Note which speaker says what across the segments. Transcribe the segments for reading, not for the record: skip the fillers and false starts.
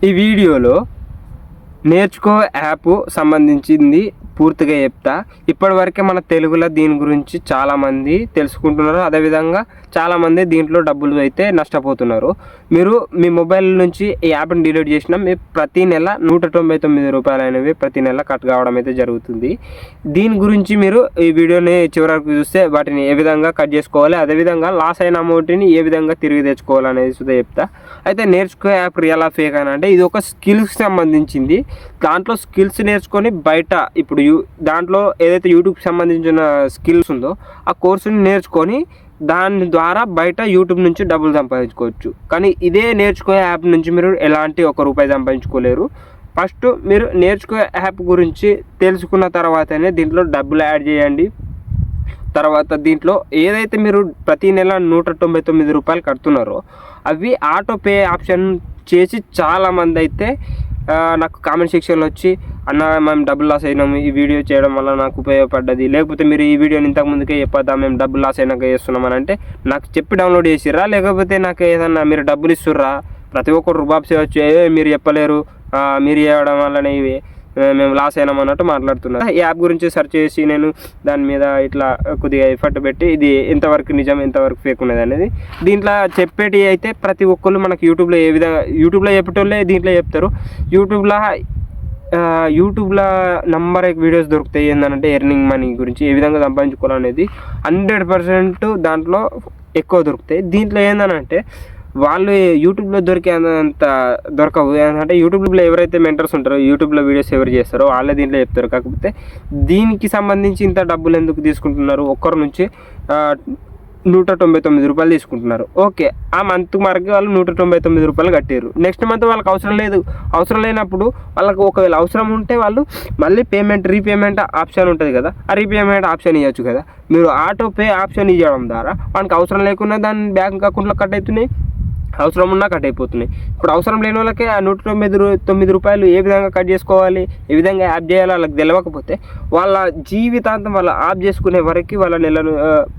Speaker 1: ఈ వీడియోలో నేర్చుకో యాప్ సంబంధించింది పూర్తిగా చెప్తా. ఇప్పటివరకే మన తెలుగులో దీని గురించి చాలామంది తెలుసుకుంటున్నారు. అదేవిధంగా చాలామంది దీంట్లో డబ్బులు అయితే నష్టపోతున్నారు. మీరు మీ మొబైల్ నుంచి ఈ యాప్ని డిలీట్ చేసినా మీ ప్రతి నెల 199 రూపాయలు అనేవి ప్రతి నెల కట్ కావడం అయితే జరుగుతుంది. దీని గురించి మీరు ఈ వీడియోని చివరి వరకు చూస్తే వాటిని ఏ విధంగా కట్ చేసుకోవాలి, అదేవిధంగా లాస్ అయిన అమౌంట్ని ఏ విధంగా తిరిగి తెచ్చుకోవాలనేది సుధా చెప్తా. అయితే నేర్చుకో యాప్ రియల్ ఫేక్ అని అంటే ఇది ఒక స్కిల్స్కి సంబంధించింది. దాంట్లో స్కిల్స్ నేర్చుకొని బయట ఇప్పుడు దాంట్లో ఏదైతే యూట్యూబ్కి సంబంధించిన స్కిల్స్ ఉందో ఆ కోర్సుని నేర్చుకొని దాని ద్వారా బయట యూట్యూబ్ నుంచి డబ్బులు సంపాదించుకోవచ్చు. కానీ ఇదే నేర్చుకో యాప్ నుంచి మీరు ఎలాంటి ₹1 సంపాదించుకోలేరు. ఫస్ట్ మీరు నేర్చుకో యాప్ గురించి తెలుసుకున్న తర్వాతనే దీంట్లో డబ్బులు యాడ్ చేయండి. తర్వాత దీంట్లో ఏదైతే మీరు ప్రతి నెల ₹199 కడుతున్నారో అవి ఆటో పే ఆప్షన్ చేసి చాలామంది అయితే నాకు కామెంట్ సెక్షన్లో వచ్చి అన్న మేము డబ్బులు లాస్ అయినాము, ఈ వీడియో చేయడం వల్ల నాకు ఉపయోగపడ్డది, లేకపోతే మీరు ఈ వీడియోని ఇంతకుముందుకే చెప్పొద్దా మేము డబ్బులు లాస్ అయినాక చేస్తున్నామని అంటే నాకు చెప్పి డౌన్లోడ్ చేసిర్రా, లేకపోతే నాకు ఏదన్నా మీరు డబ్బులు ఇస్తుర్రా? ప్రతి ఒక్కరు రుబాబ్ చేయవచ్చు, మీరు చెప్పలేరు, మీరు చేయడం వల్లనే ఇవి మేము లాస్ అయినాం అన్నట్టు మాట్లాడుతున్నారు. ఈ యాప్ గురించి సెర్చ్ చేసి నేను దాని మీద ఇట్లా కొద్దిగా ఎఫర్ట్ పెట్టి ఇది ఎంతవరకు నిజం ఎంతవరకు ఫేక్ ఉన్నది అనేది దీంట్లో చెప్పేటి అయితే ప్రతి ఒక్కళ్ళు మనకు యూట్యూబ్లో ఏ విధంగా యూట్యూబ్లో చెప్పేటోళ్ళే దీంట్లో చెప్తారు. యూట్యూబ్లో నంబర్ వీడియోస్ దొరుకుతాయి. ఏంటంటే ఎర్నింగ్ మనీ గురించి ఏ విధంగా సంపాదించుకోవాలనేది 100% దాంట్లో ఎక్కువ దొరుకుతాయి. దీంట్లో ఏంటంటే వాళ్ళు యూట్యూబ్లో దొరికేంత దొరకవు. అంటే యూట్యూబ్లో ఎవరైతే మెంటర్స్ ఉంటారో యూట్యూబ్లో వీడియోస్ ఎవరు చేస్తారో వాళ్ళే దీంట్లో చెప్తారు. కాకపోతే దీనికి సంబంధించి ఇంత డబ్బులు ఎందుకు తీసుకుంటున్నారు? ఒక్కరి నుంచి ₹199 తీసుకుంటున్నారు. ఓకే, ఆ మంత్ వరకు వాళ్ళు ₹199 కట్టారు. నెక్స్ట్ మంత్ వాళ్ళకి అవసరం లేనప్పుడు వాళ్ళకి ఒకవేళ అవసరం ఉంటే వాళ్ళు మళ్ళీ రీపేమెంట్ ఆప్షన్ ఉంటుంది కదా, ఆ రీపేమెంట్ ఆప్షన్ ఇవ్వచ్చు కదా. మీరు ఆటో పే ఆప్షన్ ఇవ్వడం ద్వారా వాళ్ళకి అవసరం లేకుండా దాని బ్యాంక్ అకౌంట్లో కట్ అవుతున్నాయి, అవసరం ఉన్నా కట్ అయిపోతున్నాయి. ఇప్పుడు అవసరం లేని వాళ్ళకి ఆ ₹199 ఏ విధంగా కట్ చేసుకోవాలి, ఏ విధంగా యాప్ చేయాలో వాళ్ళకి తెలియకపోతే వాళ్ళ జీవితాంతం వాళ్ళ యాప్ చేసుకునే వరకు వాళ్ళ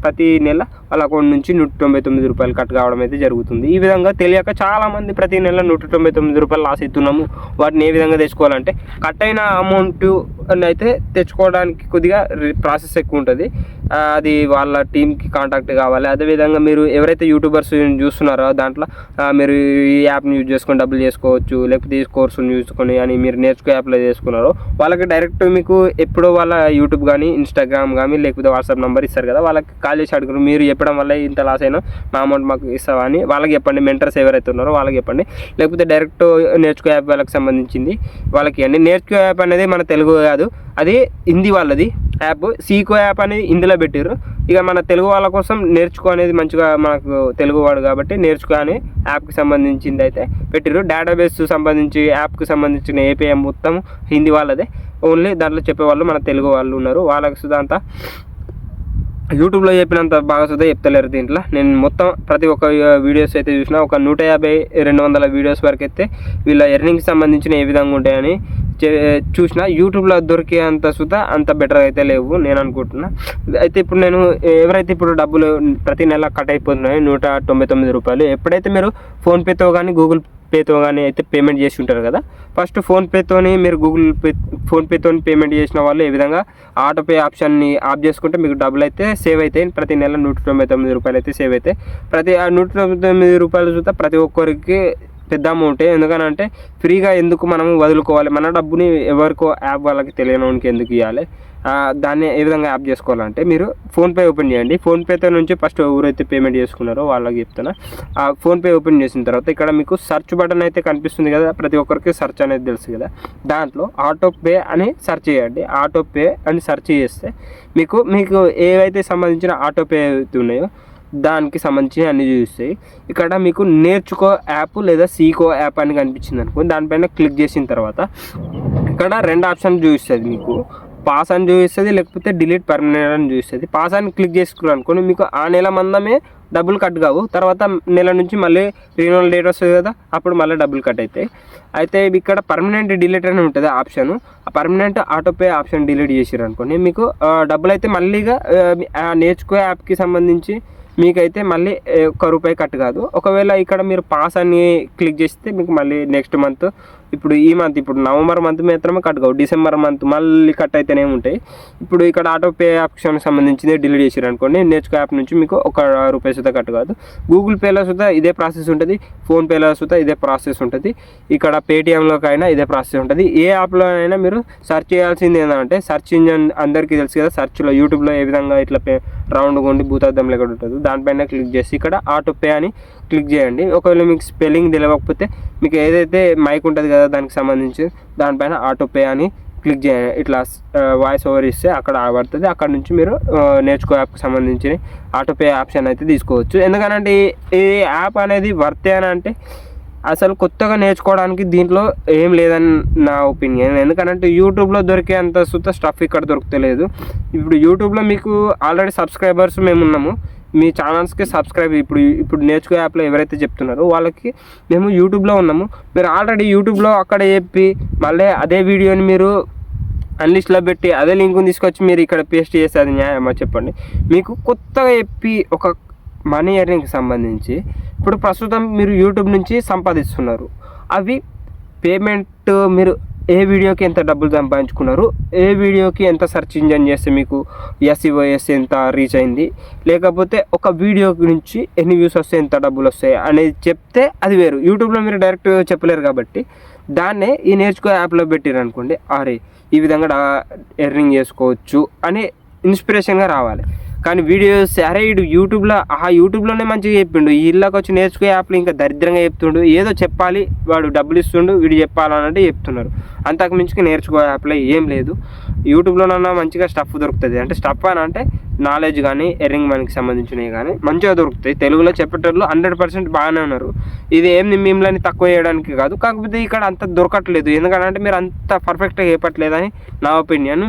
Speaker 1: ప్రతి నెల వాళ్ళ అకౌంట్ నుంచి ₹199 కట్ కావడం అయితే జరుగుతుంది. ఈ విధంగా తెలియక చాలామంది ప్రతి నెల ₹199 లాస్ అవుతున్నాము. వాటిని ఏ విధంగా తెచ్చుకోవాలంటే కట్ అయిన అమౌంట్ అయితే తెచ్చుకోవడానికి కొద్దిగా ప్రాసెస్ ఎక్కువ ఉంటుంది. అది వాళ్ళ టీంకి కాంటాక్ట్ కావాలి. అదేవిధంగా మీరు ఎవరైతే యూట్యూబర్స్ చూస్తున్నారో దాంట్లో మీరు ఈ యాప్ని యూజ్ చేసుకొని డబ్బులు చేసుకోవచ్చు, లేకపోతే ఈ కోర్సుని చూసుకొని అని మీరు నేర్చుకో యాప్లో చేసుకున్నారో వాళ్ళకి డైరెక్ట్ మీకు ఎప్పుడో వాళ్ళ యూట్యూబ్ కానీ ఇన్స్టాగ్రామ్ కానీ లేకపోతే వాట్సాప్ నెంబర్ ఇస్తారు కదా, వాళ్ళకి కాల్ చేసి అడుగురు మీరు చెప్పడం వల్ల ఇంత లాస్ అయినా మా అమౌంట్ మాకు ఇస్తావా అని వాళ్ళకి చెప్పండి. మెంటర్స్ ఎవరైతే ఉన్నారో వాళ్ళకి చెప్పండి. లేకపోతే డైరెక్ట్ నేర్చుకో యాప్ వాళ్ళకి సంబంధించింది వాళ్ళకి ఇవ్వండి. నేర్చుకో యాప్ అనేది మన తెలుగు కాదు, అది హిందీ వాళ్ళది యాప్. సీకో యాప్ అనేది హిందీలో పెట్టారు. ఇక మన తెలుగు వాళ్ళ కోసం నేర్చుకో అనేది మంచిగా మనకు తెలుగు వాడు కాబట్టి నేర్చుకో అని యాప్కి సంబంధించింది అయితే పెట్టారు. డేటాబేస్ సంబంధించి యాప్కి సంబంధించిన ఏపీఎం మొత్తం హిందీ వాళ్ళదే. ఓన్లీ దాంట్లో చెప్పేవాళ్ళు మన తెలుగు వాళ్ళు ఉన్నారు. వాళ్ళకి సుధా అంతా యూట్యూబ్లో చెప్పినంత బాగా సుధా చెప్తలేరు. దీంట్లో నేను మొత్తం ప్రతి ఒక్క వీడియోస్ అయితే చూసినా ఒక 150-200 వీడియోస్ వరకు అయితే వీళ్ళ ఎర్నింగ్కి సంబంధించిన ఏ విధంగా ఉంటాయని చూసిన. యూట్యూబ్లో దొరికే అంత సుధా అంత బెటర్ అయితే లేవు నేను అనుకుంటున్నా. అయితే ఇప్పుడు నేను ఎవరైతే ఇప్పుడు డబ్బులు ప్రతి నెల కట్ అయిపోతున్నాయో ₹199 ఎప్పుడైతే మీరు ఫోన్పేతో కానీ గూగుల్ పేతో కానీ అయితే పేమెంట్ చేసి ఉంటారు కదా, ఫస్ట్ ఫోన్పేతోని మీరు ఫోన్పేతో పేమెంట్ చేసిన వాళ్ళు ఏ విధంగా ఆటో పే ఆప్షన్ని ఆఫ్ చేసుకుంటే మీకు డబ్బులు అయితే సేవ్ అవుతాయి. ప్రతి నెల ₹199 అయితే సేవ్ అవుతాయి. ప్రతి ₹199 చూస్తే ప్రతి ఒక్కరికి పెద్ద అమౌంటే. ఎందుకనంటే ఫ్రీగా ఎందుకు మనం వదులుకోవాలి, మన డబ్బుని ఎవరికో యాప్ వాళ్ళకి తెలియనోనికి ఎందుకు ఇవ్వాలి. దాన్ని ఏ విధంగా యాప్ చేసుకోవాలంటే మీరు ఫోన్పే ఓపెన్ చేయండి. ఫోన్పేతో నుంచి ఫస్ట్ ఎవరైతే పేమెంట్ చేసుకున్నారో వాళ్ళకి చెప్తున్నా. ఆ ఫోన్పే ఓపెన్ చేసిన తర్వాత ఇక్కడ మీకు సెర్చ్ బటన్ అయితే కనిపిస్తుంది కదా, ప్రతి ఒక్కరికి సెర్చ్ అనేది తెలుసు కదా, దాంట్లో ఆటో పే అని సెర్చ్ చేయండి. ఆటో పే అని సెర్చ్ చేస్తే మీకు ఏవైతే సంబంధించిన ఆటో పే ఉన్నాయో దానికి సంబంధించి అన్ని చూస్తాయి. ఇక్కడ మీకు నేర్చుకో యాప్ లేదా సీకో యాప్ అని కనిపించింది అనుకో, దానిపైన క్లిక్ చేసిన తర్వాత ఇక్కడ 2 ఆప్షన్ చూపిస్తుంది. మీకు పాస్ అని చూపిస్తుంది, లేకపోతే డిలీట్ పర్మనెంట్ అని చూపిస్తుంది. పాస్ అని క్లిక్ చేసుకున్నాను అనుకోండి మీకు ఆ నెల మందమే డబ్బులు కట్ కావు. తర్వాత నెల నుంచి మళ్ళీ రీనోవల్ డేట్ వస్తుంది కదా, అప్పుడు మళ్ళీ డబ్బులు కట్ అవుతాయి. అయితే ఇక్కడ పర్మనెంట్ డిలీట్ అని ఉంటుంది ఆప్షన్. ఆ పర్మనెంట్ ఆటోపే ఆప్షన్ డిలీట్ చేసారు అనుకోండి మీకు డబ్బులు అయితే మళ్ళీగా నేర్చుకో యాప్కి సంబంధించి మీకైతే మళ్ళీ ₹1 కట్ కాదు. ఒకవేళ ఇక్కడ మీరు పాస్ అని క్లిక్ చేస్తే మీకు మళ్ళీ నెక్స్ట్ మంత్ ఇప్పుడు ఈ మంత్ ఇప్పుడు నవంబర్ మంత్ మాత్రమే కట్ కావు, డిసెంబర్ మంత్ మళ్ళీ కట్ అయితేనే ఉంటాయి. ఇప్పుడు ఇక్కడ ఆటో పే ఆప్షన్కి సంబంధించింది డిలీట్ చేసారు అనుకోండి, నేర్చుకో యాప్ నుంచి మీకు ₹1 సుతా కట్ కాదు. గూగుల్ పేలో సుతా ఇదే ప్రాసెస్ ఉంటుంది, ఫోన్పేలో సుతా ఇదే ప్రాసెస్ ఉంటుంది, ఇక్కడ పేటిఎంలోకైనా ఇదే ప్రాసెస్ ఉంటుంది. ఏ యాప్లో అయినా మీరు సెర్చ్ చేయాల్సింది ఏంటంటే సెర్చ్ ఇంజన్ అందరికీ తెలుసు కదా, సెర్చ్లో యూట్యూబ్లో ఏ విధంగా ఇట్లా రౌండ్ కొండి భూతార్థం లెక్క ఉంటుంది, దానిపైన క్లిక్ చేసి ఇక్కడ ఆటో పే అని క్లిక్ చేయండి. ఒకవేళ మీకు స్పెల్లింగ్ తెలియకపోతే మీకు ఏదైతే మైక్ ఉంటుంది కదా దానికి సంబంధించి దానిపైన ఆటో పే అని క్లిక్ చేయండి. ఇట్లా వాయిస్ ఓవర్ ఇస్తే అక్కడ పడుతుంది. అక్కడ నుంచి మీరు నేర్చుకో యాప్కి సంబంధించిన ఆటో పే ఆప్షన్ అయితే తీసుకోవచ్చు. ఎందుకంటే ఈ యాప్ అనేది వర్తే అని అంటే అసలు కొత్తగా నేర్చుకోవడానికి దీంట్లో ఏం లేదని నా ఒపీనియన్. ఎందుకంటే యూట్యూబ్లో దొరికే అంత సుత స్టఫ్ ఇక్కడ దొరుకుతలేదు. ఇప్పుడు యూట్యూబ్లో మీకు ఆల్రెడీ సబ్స్క్రైబర్స్ మేము ఉన్నాము, మీ ఛానల్స్కి సబ్స్క్రైబ్ ఇప్పుడు నేర్చుకో యాప్లో ఎవరైతే చెప్తున్నారో వాళ్ళకి మేము యూట్యూబ్లో ఉన్నాము. మీరు ఆల్రెడీ యూట్యూబ్లో అక్కడ చెప్పి మళ్ళీ అదే వీడియోని మీరు అన్లిస్ట్లో పెట్టి అదే లింక్ని తీసుకొచ్చి మీరు ఇక్కడ పేస్ట్ చేస్తే అది న్యాయమా చెప్పండి? మీకు కొత్తగా చెప్పి ఒక మనీ ఎర్నింగ్కి సంబంధించి ఇప్పుడు ప్రస్తుతం మీరు యూట్యూబ్ నుంచి సంపాదిస్తున్నారు, అవి పేమెంట్ మీరు ఏ వీడియోకి ఎంత డబ్బులు సంపాదించుకున్నారు, ఏ వీడియోకి ఎంత సెర్చ్ ఇంజన్ చేస్తే మీకు SEOS ఎంత రీచ్ అయింది, లేకపోతే ఒక వీడియో గురించి ఎన్ని వ్యూస్ వస్తే ఎంత డబ్బులు వస్తాయి అనేది చెప్తే అది వేరు. యూట్యూబ్లో మీరు డైరెక్ట్ చెప్పలేరు కాబట్టి దాన్నే ఈ నేర్చుకో యాప్లో పెట్టారు అనుకోండి, అరే ఈ విధంగా ఎర్నింగ్ చేసుకోవచ్చు అని ఇన్స్పిరేషన్గా రావాలి. కానీ వీడియోస్ అరే ఇడు యూట్యూబ్లోనే మంచిగా చెప్పిండు, ఈ ఇళ్ళకి వచ్చి నేర్చుకో యాప్లో ఇంకా దరిద్రంగా చెప్తుండు, ఏదో చెప్పాలి వాడు డబ్బులు ఇస్తుండు వీడు చెప్పాలన్నట్టు చెప్తున్నారు. అంతకు మించి నేర్చుకో యాప్లో ఏం లేదు. యూట్యూబ్లోనన్నా మంచిగా స్టఫ్ దొరుకుతుంది, అంటే స్టఫ్ అని అంటే నాలెడ్జ్ కానీ ఎర్నింగ్ మనకి సంబంధించినవి కానీ మంచిగా దొరుకుతాయి. తెలుగులో చెప్పేటోళ్ళు 100% బాగానే ఉన్నారు. ఇది ఏం మిమ్మల్ని తక్కువ చేయడానికి కాదు, కాకపోతే ఇక్కడ అంత దొరకట్లేదు. ఎందుకంటే మీరు అంత పర్ఫెక్ట్గా చెప్పట్లేదని నా ఒపీనియన్.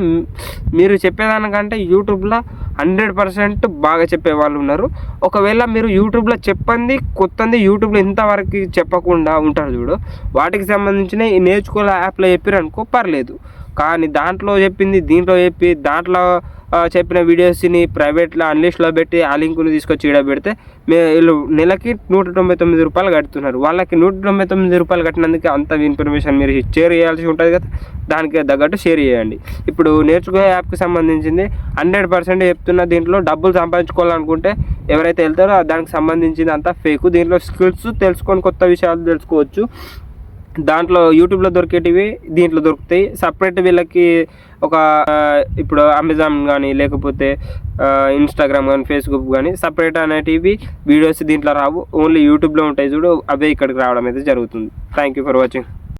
Speaker 1: మీరు చెప్పేదానికంటే యూట్యూబ్లో 100% బాగా చెప్పే వాళ్ళు ఉన్నారు. ఒకవేళ మీరు యూట్యూబ్లో చెప్పండి కొత్తంది యూట్యూబ్లో ఇంతవరకు చెప్పకుండా ఉంటారు చూడు, వాటికి సంబంధించిన ఈ నేర్చుకోలే యాప్లో చెప్పారు అనుకో పర్లేదు. కానీ దాంట్లో చెప్పింది దీంట్లో చెప్పి దాంట్లో చెప్పిన వీడియోస్ని ప్రైవేట్లో అన్లిస్ట్లో పెట్టి ఆ లింకుని తీసుకొచ్చి ఇక్కడ పెడితే వీళ్ళు నెలకి ₹199 కడుతున్నారు. వాళ్ళకి ₹199 కట్టినందుకు అంత ఇన్ఫర్మేషన్ మీరు షేర్ చేయాల్సి ఉంటుంది కదా, దానికి తగ్గట్టు షేర్ చేయండి. ఇప్పుడు నేర్చుకో యాప్కి సంబంధించింది 100% చెప్తున్నా, దీంట్లో డబ్బులు సంపాదించుకోవాలనుకుంటే ఎవరైతే వెళ్తారో దానికి సంబంధించింది అంతా ఫేకు. దీంట్లో స్కిల్స్ తెలుసుకొని కొత్త విషయాలు తెలుసుకోవచ్చు. దాంట్లో యూట్యూబ్లో దొరికేటివి దీంట్లో దొరుకుతాయి. సపరేట్ వీళ్ళకి ఒక ఇప్పుడు అమెజాన్ కానీ లేకపోతే ఇన్స్టాగ్రామ్ కానీ ఫేస్బుక్ కానీ సపరేట్ అనేటివి వీడియోస్ దీంట్లో రావు, ఓన్లీ యూట్యూబ్లో ఉంటాయి చూడు, అవే ఇక్కడికి రావడం అయితే జరుగుతుంది. Thank you for watching.